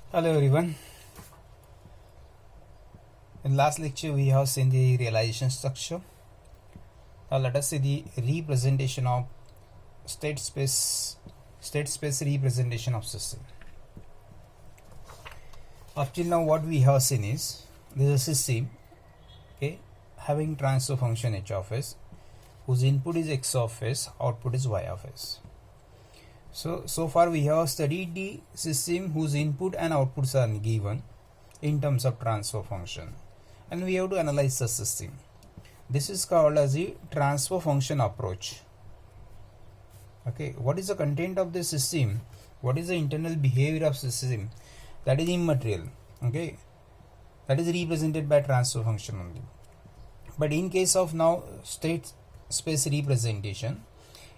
Hello everyone. In last lecture we have seen the realization structure. Now let us see the representation of state space representation of system. Up till now what we have seen is this is a system, okay, having transfer function h of s whose input is x of s, output is y of s. So far we have studied the system whose input and outputs are given in terms of transfer function, and we have to analyze the system. This is called as the transfer function approach. Okay, what is the content of the system? What is the internal behavior of system? That is immaterial. Okay, that is represented by transfer function only. But in case of now state space representation,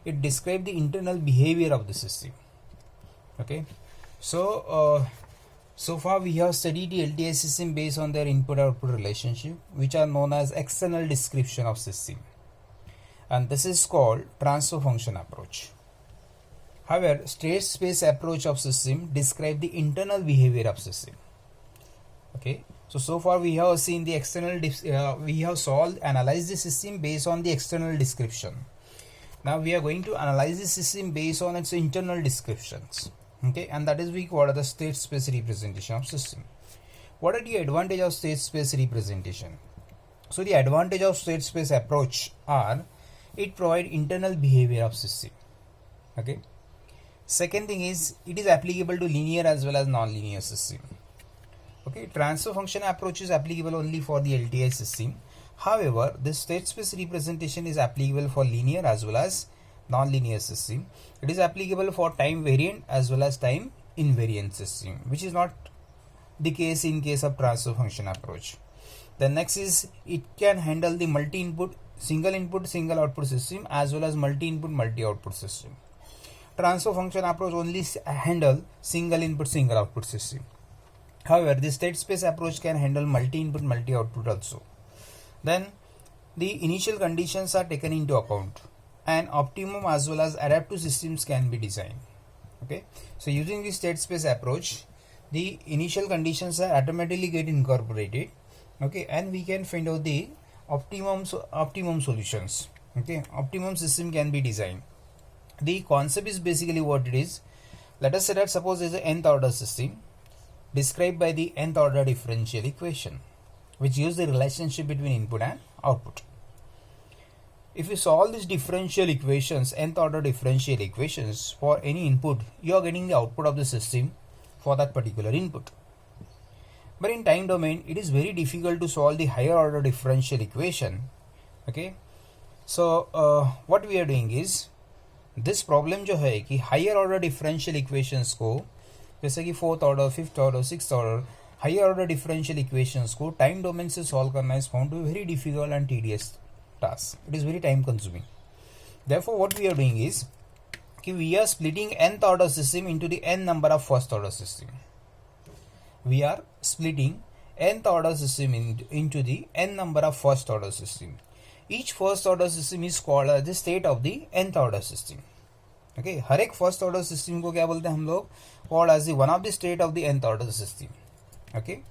it describes the internal behavior of the system. Okay, so far we have studied the LTI system based on their input-output relationship, which are known as external description of system, and this is called transfer function approach. However, state space approach of system describe the internal behavior of system. Okay, so far we have seen the external we have analyzed the system based on the external description. Now we are going to analyze the system based on its internal descriptions. Okay, and that is we call the state space representation of system. What are the advantage of state space representation? So the advantage of state space approach are it provide internal behavior of system. Okay, second thing is it is applicable to linear as well as non-linear system. Okay, transfer function approach is applicable only for the LTI system. However, this state space representation is applicable for linear as well as non-linear system. It is applicable for time variant as well as time invariant system, which is not the case in case of transfer function approach. The next is it can handle the multi-input, single input, single output system as well as multi-input, multi-output system. Transfer function approach only handle single input, single output system. However, the state space approach can handle multi-input, multi-output also. Then the initial conditions are taken into account, and optimum as well as adaptive systems can be designed. Okay, so using the state space approach, the initial conditions are automatically get incorporated. Okay, and we can find out the optimum solutions. Okay, optimum system can be designed. The concept is basically what it is. Let us say that suppose there is an nth order system described by the nth order differential equation, which gives the relationship between input and output. If you solve these differential equations, nth order differential equations for any input, you are getting the output of the system for that particular input. But in time domain, it is very difficult to solve the higher order differential equation. Okay, so what we are doing is this problem जो है कि higher order differential equations को जैसे कि fourth order, fifth order, sixth order higher order differential equations को time domain से solve करना is found to be very difficult and tedious task. It is very time consuming. Therefore, what we are doing is we are splitting nth order system into the n number of first order system. We are splitting nth order system into the n number of first order system. Each first order system is called as the state of the nth order system. Okay, हर एक first order system को क्या बोलते हैं हम लोग? Called as the one of the state of the nth order system. Okay,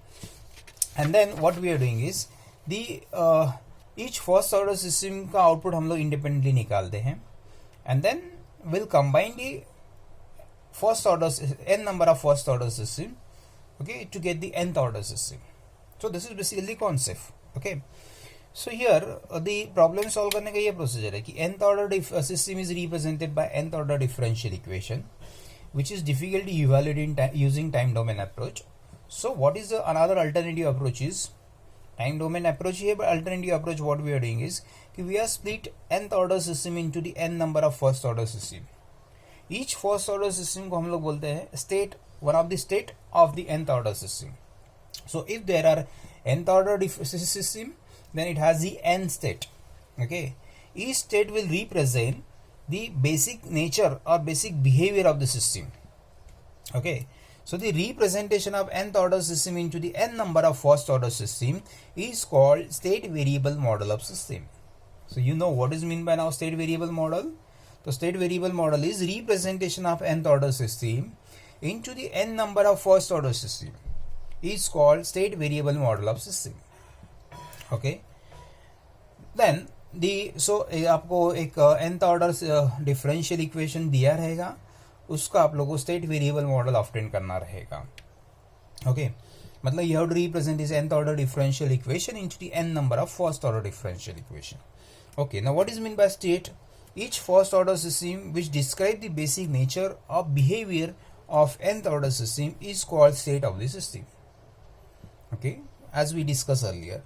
and then what we are doing is the each first order system का output हम लोग independently निकालते हैं, and then we'll combine the first order n number of first order system, okay, to get the nth order system. So this is basically the concept. Okay, so here the problem solve करने का ये procedure है कि nth order system is represented by nth order differential equation, which is difficult to evaluate using time domain approach. So what is the another alternative approach is time domain approach here, but alternative approach what we are doing is we are split nth order system into the n number of first order system. Each first order system को हम लोग बोलते हैं state, one of the state of the nth order system. So if there are nth order system, then it has the n state. Okay, each state will represent the basic nature or basic behavior of the system. Okay, so the representation of nth order system into the n number of first order system is called state variable model of system. So you know what is meant by now state variable model. The state variable model is representation of nth order system into the n number of first order system is called state variable model of system. Okay, then आपको एक nth order differential equation दिया रहेगा, उसका आप लोगों को state variable model obtain करना रहेगा. ओके, मतलब you have to represent this nth order differential equation into the n number of first order differential equation. Okay, now what is mean by state? Each first order system which describe the basic nature of behavior of nth order system is called state of the system. Okay, as we discussed earlier.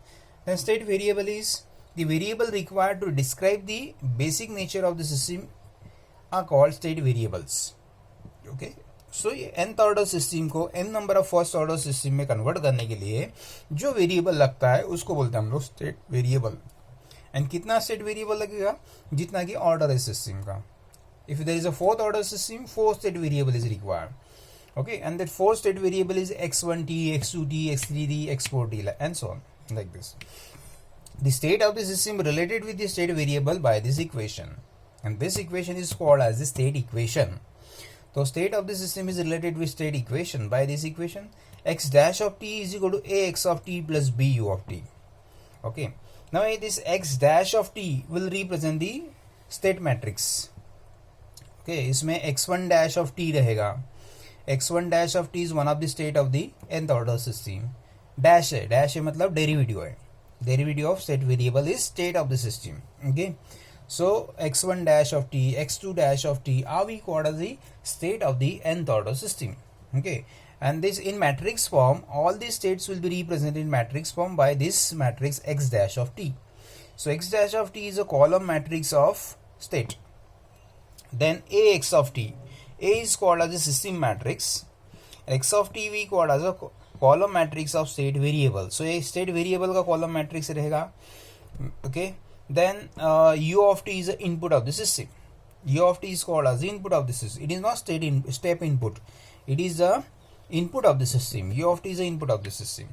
Then state variable is the variable required to describe the basic nature of the system are called state variables. Okay, so ये nth order system को n number of first order system में convert करने के लिए जो variable लगता है उसको बोलते हैं हम लोग state variable. एंड कितना स्टेट वेरिएबल लगेगा? जितना कि ऑर्डर है सिस्टम का. If there is a fourth order system, 4 state variable is required. Okay, and that 4 state variable is x1t, x2t, x3t, x4t and so on like this. The state of the system related with the state variable by this equation, and this equation is called as the state equation. तो state of the system is related with state equation by this equation. x dash of t is equal to ax of t plus bu of t. Okay, now this x dash of t will represent the state matrix. Okay, इसमें x1 dash of t रहेगा. x1 dash of t is one of the state of the nth order system. dash है मतलब derivative है. Derivative of state variable is state of the system. Okay, so x1 dash of t, x2 dash of t are we called as the state of the nth order system. Okay, and this in matrix form, all these states will be represented in matrix form by this matrix x dash of t. So x dash of t is a column matrix of state. Then ax of t, a is called as a system matrix, x of t we called as a column matrix of state variable. So a state variable का column matrix रहेगा. Okay, then u of t is the input of the system. U of t is called as the input of the system. It is not step input, it is the input of the system. U of t is the input of the system,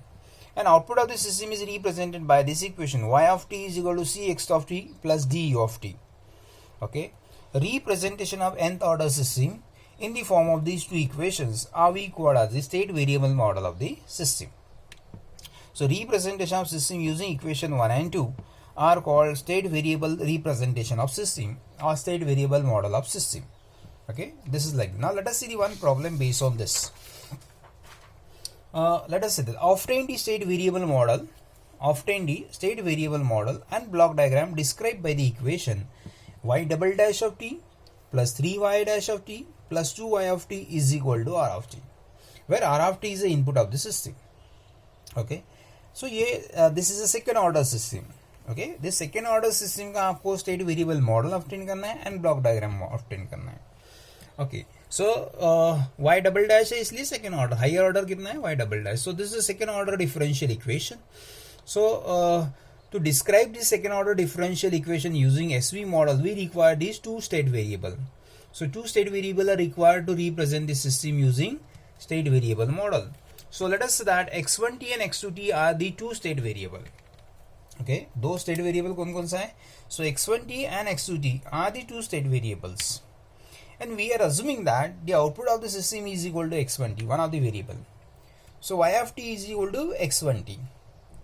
and output of the system is represented by this equation. Y of t is equal to cx of t plus du of t. Okay, representation of nth order system in the form of these two equations are we called as the state variable model of the system. So representation of system using equation 1 and 2 are called state variable representation of system or state variable model of system. Okay, this is like. Now let us see the one problem based on this. Let us say that obtain the state variable model and block diagram described by the equation y double dash of t plus 3y dash of t plus 2y of t is equal to r of t, where r of t is the input of the system. Okay, so this is a second order system. Okay, this second order system का आपको state variable model obtain करना है and block diagram obtain करना है. Okay, so y double dash है इसलिए second order, higher order कितना है? y double dash. So this is a second order differential equation. So to describe this second order differential equation using SV model, we require these two state variable. So two state variable are required to represent the system using state variable model. So let us say that x1t and x2t are the two state variable. Okay, दो state variable कौन कौन सा है? So x1t and x2t are the two state variables. And we are assuming that the output of the system is equal to x1t, one of the variable. So y of t is equal to x1t.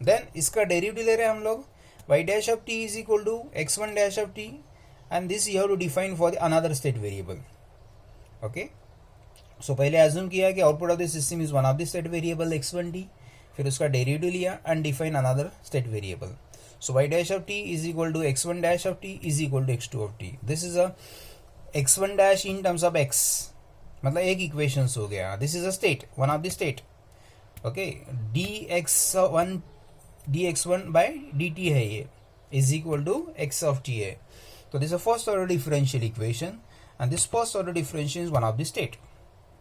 Then इसका derivative ले रहे हैं हम लोग. Y dash of t is equal to x1 dash of t, and this you have to define for the another state variable. Okay. So पहले assume किया कि output of the system is one of the state variable x1t. फिर उसका derivative लिया and define another state variable. So y dash of t is equal to x1 dash of t is equal to x2 of t. This is a x1 dash in terms of x, मतलब एक equations हो गया. This is a state, one of the state. Okay, dx1 by dt है ये, is equal to x of t है. तो this is first order differential equation and this first order differential is one of the state.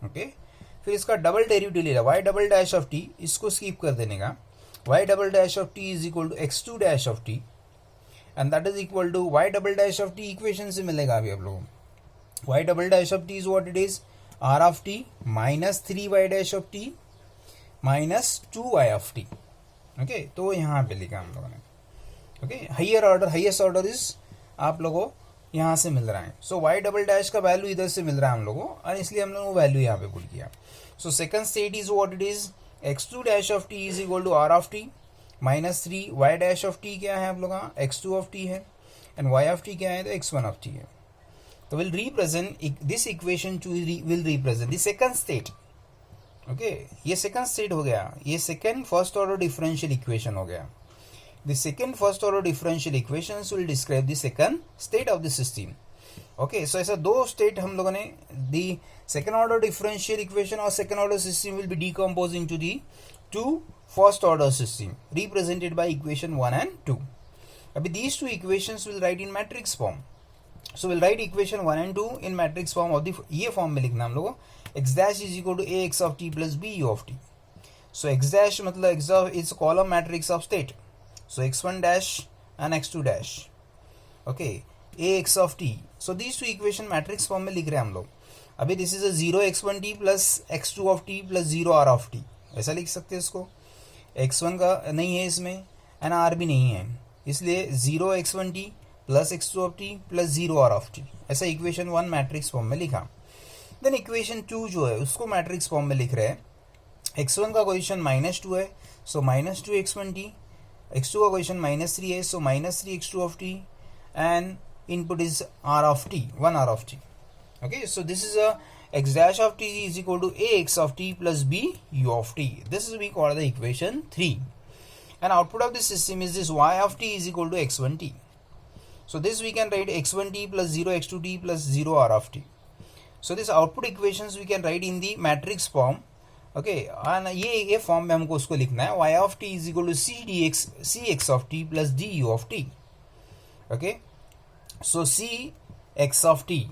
Okay, फिर इसका double derivative ले रहा y double dash of t, इसको skip कर देने का. y double dash of t is equal to x2 dash of t and that is equal to y double dash of t equation से मिलेगा अभी आप लोगों को. y double dash of t is what it is, r of t minus 3y dash of t minus 2y of t. Okay, तो यहाँ पे लिखा हम लोगों ने. Okay, higher order, highest order is आप लोगों यहाँ से मिल रहा है. सो y डबल डैश का वैल्यू इधर से मिल रहा है हम लोगों को, और इसलिए हम लोगों को वैल्यू यहाँ पे पुट किया. So second state is what it is, x2 dash of t is equal to r of t minus 3 y dash of t क्या है आप लोग का x2 of t है and y of t क्या है तो x1 of t है. तो will represent this equation to will represent the second state. Okay ये सेकंड स्टेट हो गया, ये second first order differential equation हो गया. The second first order differential equations will describe the second state of the system. Okay so ऐसा दो state हम लोगों ने the second order differential equation और second order system will be decomposing to the two first order system represented by equation 1 and 2. अभी these two equations will write in matrix form. So we'll write equation 1 and 2 in matrix form of the ये form में लिखना हम लोगों x dash is equal to ax of t plus b u of t. So x dash मतलब x of is column matrix of state. So x1 dash and x2 dash. Okay, ax of t. So these two equation matrix form में लिख रहे हैं हम लोग. अभी this is a 0 x1 t plus x2 of t plus 0 r of t. ऐसा लिख सकते हैं इसको. x1 का नहीं है इसमें and r भी नहीं है, इसलिए 0 x1 t plus x2 of t plus 0 r of t. ऐसा इक्वेशन 1 मैट्रिक्स फॉर्म में लिखा. देन इक्वेशन 2 जो है उसको मैट्रिक्स फॉर्म में लिख रहे हैं. x1 का कोएफिशिएंट -2 है, सो -2 x1 t. x2 का कोएफिशिएंट -3 है, सो -3 x2 of t and input is r of t, 1 r of t. Okay, so this is a x dash of t is equal to ax of t plus b u of t. This is we call the equation 3. And output of this system is this y of t is equal to x1t. So this we can write x1t plus 0 x2t plus 0 r of t. So this output equations we can write in the matrix form. Okay, and ये form में हमको उसको लिखना है y of t is equal to c dx cx of t plus du of t. Okay, so c x of t.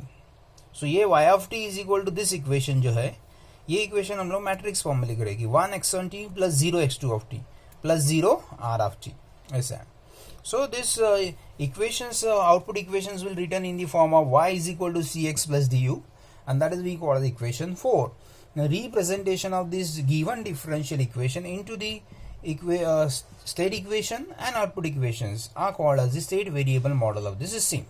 So ये y of t is equal to this equation जो है, ये equation हम लोग matrix form में लिख रहे हैं कि 1 x1t plus 0 x2 of t plus 0 r of t. ऐसा है. So this equations output equations will written in the form of y is equal to cx plus du, and that is we call the equation 4. Now representation of this given differential equation into the state equation and output equations are called as the state variable model of the system.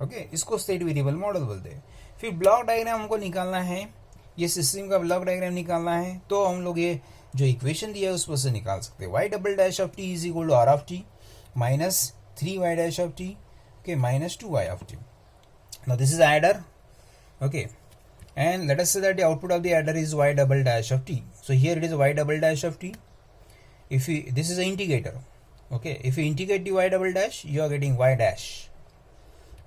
Okay, इसको state variable model बोलते हैं. फिर block diagram हमको निकालना है, ये system का block diagram निकालना है, तो हम लोग ये जो इक्वेशन दिया है उस पर से निकाल सकते हैं. y double dash of t is equal to r of t minus 3y dash of t, okay, minus 2y of t. Now this is adder, okay, and let us say that the output of the adder is y double dash of t. So here it is y double dash of t. If we, this is an integrator, okay, if you integrate the y double dash you are getting y dash,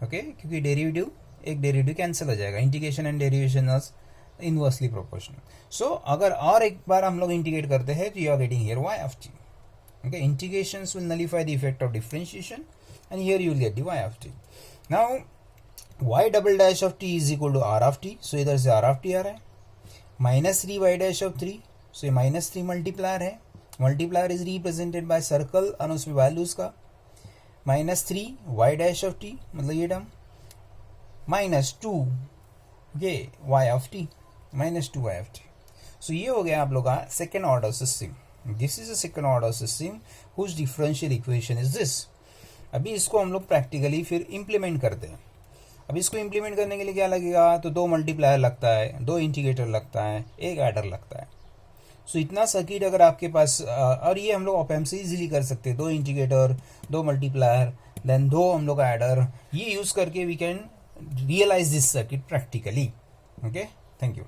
okay, क्योंकि derivative एक derivative cancel हो जाएगा. Integration and derivation are inversely proportional. So अगर और एक बार हम लोग integrate करते हैं तो you are getting here y of t. Okay, integrations will nullify the effect of differentiation, and here you will get the y of t. Now y double dash of t is equal to r of t. So इधर से r of t आ रहा है, minus 3 y dash of 3. So ये minus 3 multiplier है, multiplier is represented by circle और उसमें values का. minus 3 y dash of t मतलब ये टर्म, minus 2 ये y of t, minus 2 y of t. So ये हो गया आप लोग का second order system. This is a second order system whose differential equation is this. अभी इसको हम लोग प्रैक्टिकली फिर इम्प्लीमेंट करते हैं. अब इसको इम्प्लीमेंट करने के लिए क्या लगेगा, तो 2 मल्टीप्लायर लगता है, 2 इंटीग्रेटर लगता है, 1 एडर लगता है. सो इतना सर्किट अगर आपके पास, और ये हम लोग ऑप एम्प से इजीली कर सकते हैं. 2 इंटीग्रेटर, 2 मल्टीप्लायर, देन 2 हम लोग का एडर, ये यूज करके we can realize this circuit practically. Okay, thank you.